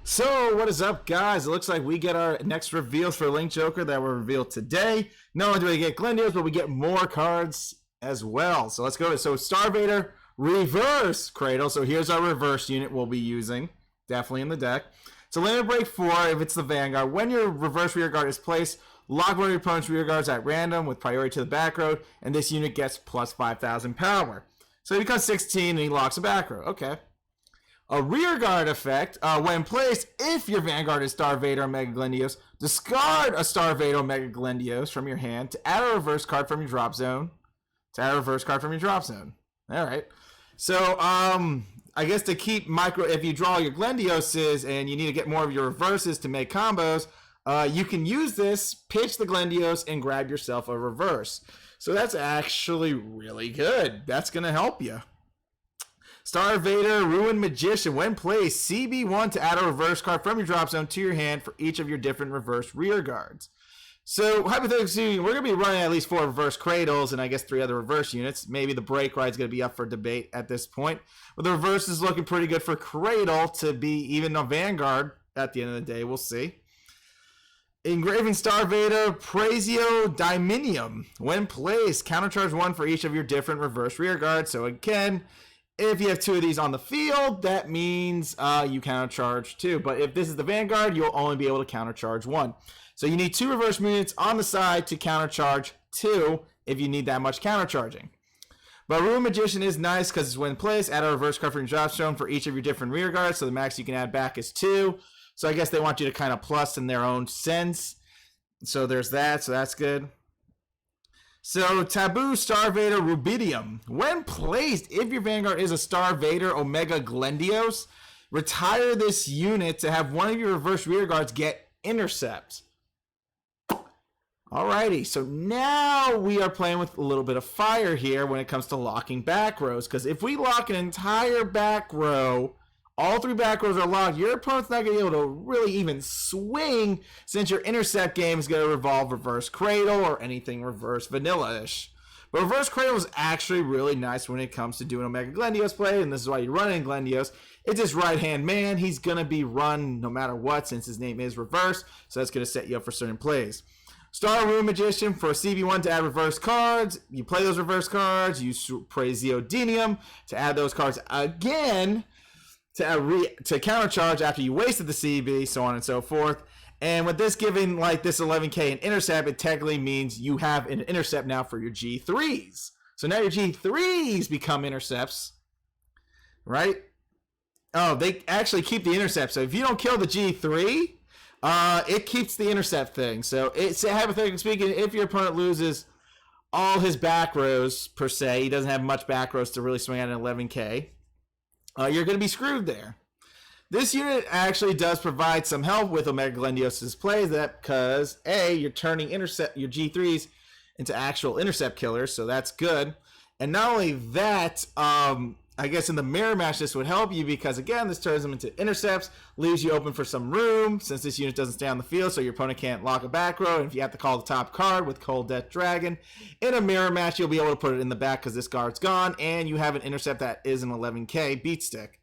So, what is up, guys? It looks like we get our next reveals for Link Joker that were revealed today. Not only do we get glendios, but we get more cards as well. So, let's go. So, Star Vader Reverse Cradle. So, here's our reverse unit we'll be using. Definitely in the deck. So, limit break 4 if it's the Vanguard. When your reverse rear guard is placed, lock one of your opponent's rear guards at random with priority to the back row, and this unit gets plus 5,000 power. So, he becomes 16 and he locks a back row. Okay. A rear guard effect, when placed, if your Vanguard is Star Vader or Mega Glendios, discard a Star Vader or Mega Glendios from your hand to add a reverse card from your drop zone. All right. So, I guess to keep if you draw your Glendioses and you need to get more of your reverses to make combos, you can use this, pitch the Glendios, and grab yourself a reverse. So that's actually really good. That's going to help you. Star Vader Ruined Magician. When placed, CB1 to add a reverse card from your drop zone to your hand for each of your different reverse rear guards. So, hypothetically, we're going to be running at least 4 reverse Cradles and I guess 3 other reverse units. Maybe the break ride's going to be up for debate at this point. But the reverse is looking pretty good for Cradle to be even a Vanguard at the end of the day. We'll see. Engraving Star Vader Prazio Diminium. When placed, countercharge 1 for each of your different reverse rear guards. So, again, if you have 2 of these on the field, that means you countercharge 2. But if this is the Vanguard, you'll only be able to countercharge 1. So you need 2 reverse units on the side to countercharge 2 if you need that much countercharging. But Ruined Magician is nice because when placed, add a reverse card from your drop zone for each of your different rear guards. So the max you can add back is 2. So I guess they want you to kind of plus in their own sense. So there's that. So that's good. So, Taboo Star Vader Rubidium. When placed, if your Vanguard is a Star Vader Omega Glendios, retire this unit to have one of your reverse rear guards get intercept. Alrighty, so now we are playing with a little bit of fire here when it comes to locking back rows. Because if we lock an entire back row, all 3 back rows are locked, your opponent's not going to be able to really even swing since your intercept game is going to revolve reverse Cradle or anything reverse vanilla-ish. But reverse Cradle is actually really nice when it comes to doing Omega Glendios play, and this is why you run in Glendios. It's his right-hand man. He's going to be run no matter what since his name is reverse, so that's going to set you up for certain plays. Star Ruined Magician for CB1 to add reverse cards. You play those reverse cards. Use Praesiodinium to add those cards again to countercharge after you wasted the CB, so on and so forth. And with this giving like this 11k an intercept, it technically means you have an intercept now for your G3s. So now your G3s become intercepts, right? Oh, they actually keep the intercept. So if you don't kill the G3, it keeps the intercept thing. So it's hypothetically speaking, if your opponent loses all his back rows per se, he doesn't have much back rows to really swing at an 11k. You're going to be screwed there. This unit actually does provide some help with Omega Glendios' plays because A, you're turning your G3s into actual intercept killers, so that's good. And not only that, I guess in the mirror match this would help you because again, this turns them into intercepts, leaves you open for some room since this unit doesn't stay on the field, so your opponent can't lock a back row. And if you have to call the top card with Cold Death Dragon, in a mirror match you'll be able to put it in the back because this guard's gone, and you have an intercept that is an 11k beat stick.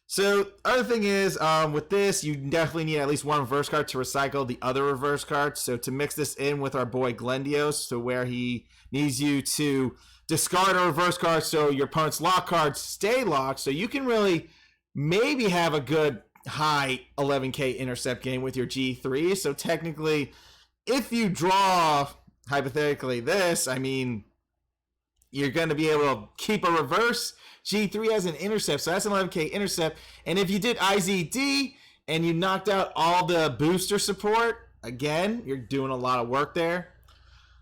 So other thing is, with this, you definitely need at least 1 reverse card to recycle the other reverse cards. So to mix this in with our boy Glendios, to where he needs you to discard a reverse card so your opponent's lock cards stay locked, so you can really maybe have a good high 11k intercept game with your G3. So technically, if you draw, hypothetically, this, I mean, you're going to be able to keep a reverse G3 as an intercept. So that's an 11k intercept. And if you did IZD and you knocked out all the booster support, again, you're doing a lot of work there.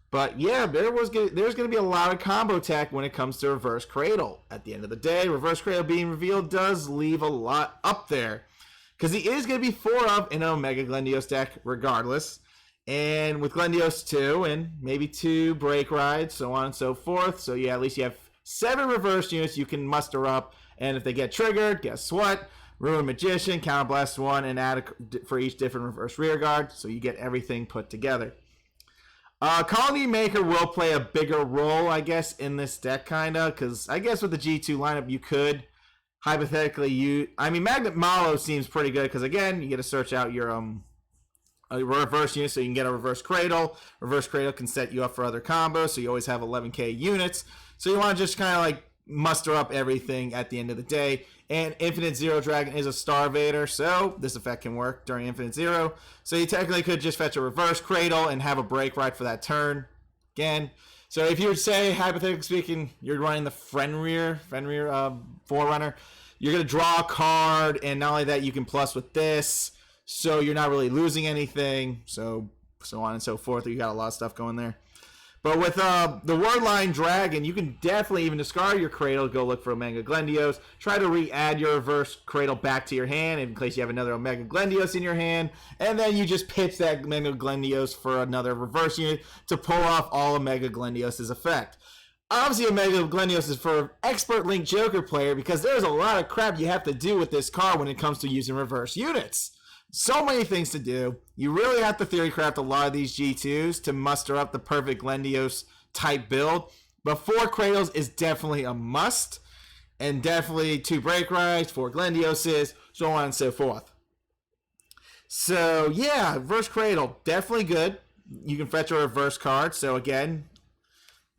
But yeah, there's going to be a lot of combo tech when it comes to Reverse Cradle. At the end of the day, Reverse Cradle being revealed does leave a lot up there. Because he is going to be 4 of in an Omega Glendios deck regardless. And with Glendios 2 and maybe 2 break rides, so on and so forth. So yeah, at least you have 7 reverse units you can muster up. And if they get triggered, guess what? Ruined Magician, Counterblast 1, and add for each different reverse rear guard. So you get everything put together. Colony Maker will play a bigger role, I guess, in this deck, kind of, because I guess with the G2 lineup, you could hypothetically Magnet Malo seems pretty good because again, you get to search out your a reverse unit so you can get a reverse Cradle. Reverse Cradle can set you up for other combos, so you always have 11k units. So you want to just kind of like muster up everything at the end of the day. And Infinite Zero Dragon is a Star Vader, so this effect can work during Infinite Zero. So you technically could just fetch a reverse Cradle and have a break right for that turn. Again, so if you would say, hypothetically speaking, you're running the Fenrir Forerunner, you're going to draw a card, and not only that, you can plus with this, so you're not really losing anything, so on and so forth. You got a lot of stuff going there. But with the Wordline Dragon, you can definitely even discard your Cradle, go look for Omega Glendios, try to re-add your reverse Cradle back to your hand in case you have another Omega Glendios in your hand, and then you just pitch that Omega Glendios for another reverse unit to pull off all Omega Glendios' effect. Obviously, Omega Glendios is for an expert Link Joker player because there's a lot of crap you have to do with this card when it comes to using reverse units. So many things to do. You really have to theory craft a lot of these G2s to muster up the perfect Glendios type build. But 4 Cradles is definitely a must. And definitely 2 Break Rides, 4 Glendioses, so on and so forth. So yeah, reverse Cradle, definitely good. You can fetch a reverse card. So again,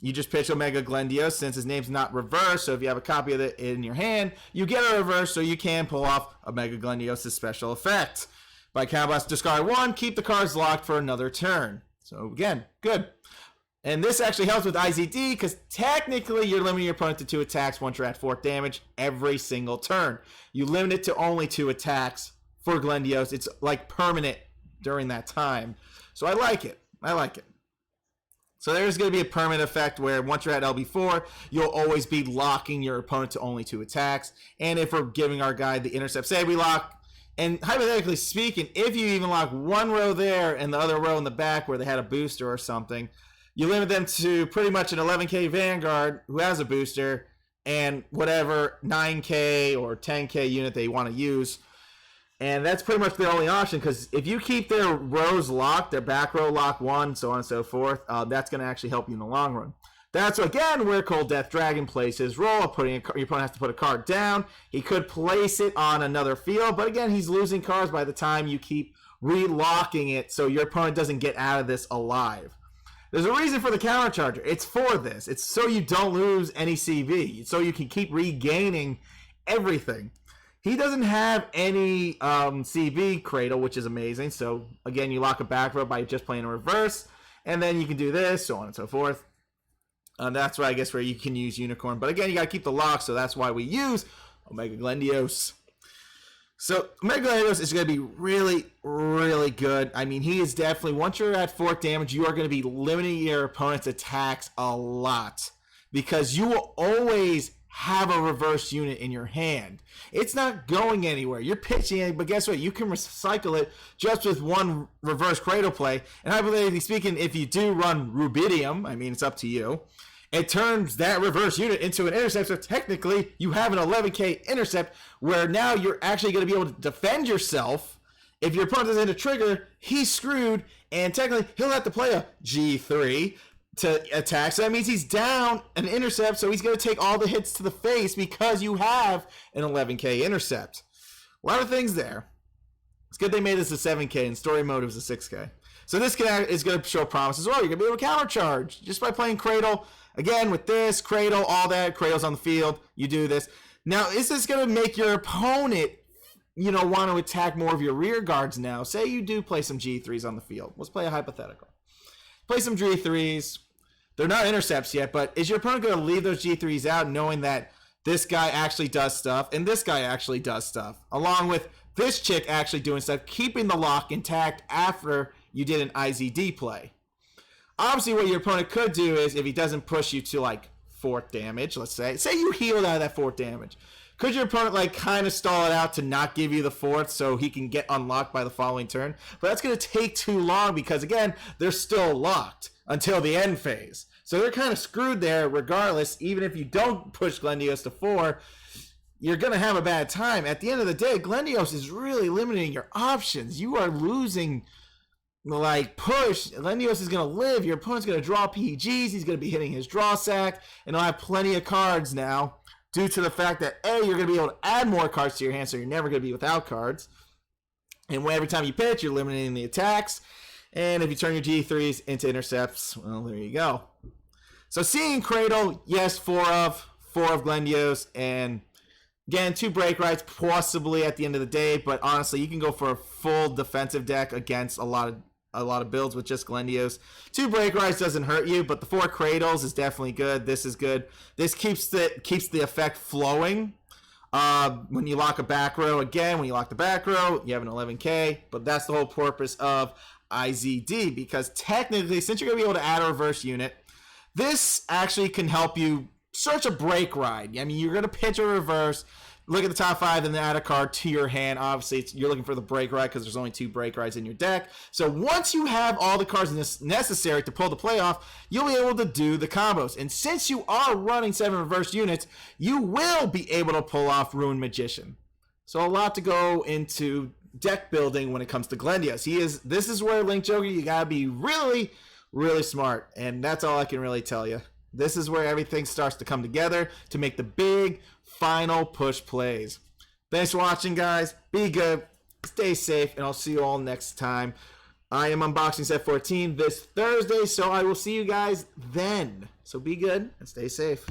you just pitch Omega Glendios since his name's not reverse. So if you have a copy of it in your hand, you get a reverse so you can pull off Omega Glendios' special effect. By Counterblast, discard 1, keep the cards locked for another turn. So again, good. And this actually helps with IZD because technically you're limiting your opponent to 2 attacks once you're at 4th damage every single turn. You limit it to only 2 attacks for Glendios. It's like permanent during that time. So I like it. I like it. So there's going to be a permanent effect where once you're at LB4, you'll always be locking your opponent to only 2 attacks. And if we're giving our guy the intercept, say we lock, and hypothetically speaking, if you even lock one row there and the other row in the back where they had a booster or something, you limit them to pretty much an 11k Vanguard who has a booster and whatever 9k or 10k unit they want to use. And that's pretty much the only option because if you keep their rows locked, their back row lock 1, so on and so forth, that's going to actually help you in the long run. That's, again, where Cold Death Dragon plays his role. Your opponent has to put a card down. He could place it on another field, but again, he's losing cards by the time you keep relocking it so your opponent doesn't get out of this alive. There's a reason for the countercharger. It's for this. It's so you don't lose any CV, so you can keep regaining everything. He doesn't have any CV Cradle, which is amazing. So, again, you lock a back row by just playing a reverse, and then you can do this, so on and so forth. That's where I guess where you can use Unicorn. But again, you got to keep the lock, so that's why we use Omega Glendios. So Omega Glendios is going to be really, really good. I mean, he is definitely, once you're at 4th damage, you are going to be limiting your opponent's attacks a lot. Because you will always have a reverse unit in your hand. It's not going anywhere. You're pitching it, but guess what? You can recycle it just with 1 reverse Cradle play. And hypothetically speaking, if you do run Rubidium, I mean, it's up to you. It turns that reverse unit into an intercept, so technically you have an 11k intercept where now you're actually going to be able to defend yourself. If your opponent doesn't hit a trigger, he's screwed, and technically he'll have to play a G3 to attack, so that means he's down an intercept, so he's going to take all the hits to the face because you have an 11k intercept. A lot of things there. It's good they made this a 7k and story mode was a 6k. So this is going to show promise as well. You're going to be able to countercharge just by playing Cradle. Again, with this, Cradle, all that, Cradle's on the field, you do this. Now, is this going to make your opponent, want to attack more of your rear guards now? Say you do play some G3s on the field. Let's play a hypothetical. Play some G3s. They're not intercepts yet, but is your opponent going to leave those G3s out knowing that this guy actually does stuff and this guy actually does stuff, along with this chick actually doing stuff, keeping the lock intact after you did an IZD play? Obviously, what your opponent could do is, if he doesn't push you to, 4th damage, let's say you healed out of that 4th damage, could your opponent, kind of stall it out to not give you the 4th so he can get unlocked by the following turn? But that's going to take too long because, again, they're still locked until the end phase. So they're kind of screwed there regardless. Even if you don't push Glendios to 4, you're going to have a bad time. At the end of the day, Glendios is really limiting your options. You are losing, push. Glendios is going to live. Your opponent's going to draw PGs. He's going to be hitting his draw sack. And he'll have plenty of cards now due to the fact that A, you're going to be able to add more cards to your hand, so you're never going to be without cards. And every time you pitch, you're eliminating the attacks. And if you turn your G3s into intercepts, well, there you go. So seeing Cradle, yes, four of glendios, and again, 2 break rights possibly at the end of the day, but honestly, you can go for a full defensive deck against a lot of builds with just glendios. 2 break rights doesn't hurt you, but the 4 cradles is definitely good. This is good. This keeps the effect flowing. When you lock a back row, again, when you lock the back row, you have an 11k, but that's the whole purpose of IZD, because technically, since you're going to be able to add a reverse unit, this actually can help you search a break ride. I mean, you're going to pitch a reverse, look at the top 5, and then add a card to your hand. Obviously, you're looking for the break ride because there's only 2 break rides in your deck. So once you have all the cards necessary to pull the play off, you'll be able to do the combos. And since you are running 7 reverse units, you will be able to pull off Ruined Magician. So a lot to go into deck building when it comes to glendios. This is where Link Joker, you got to be really, really smart. And that's all I can really tell you. This is where everything starts to come together to make the big final push plays. Thanks for watching, guys. Be good. Stay safe, and I'll see you all next time. I am unboxing set 14 this Thursday, so I will see you guys then. So be good and stay safe.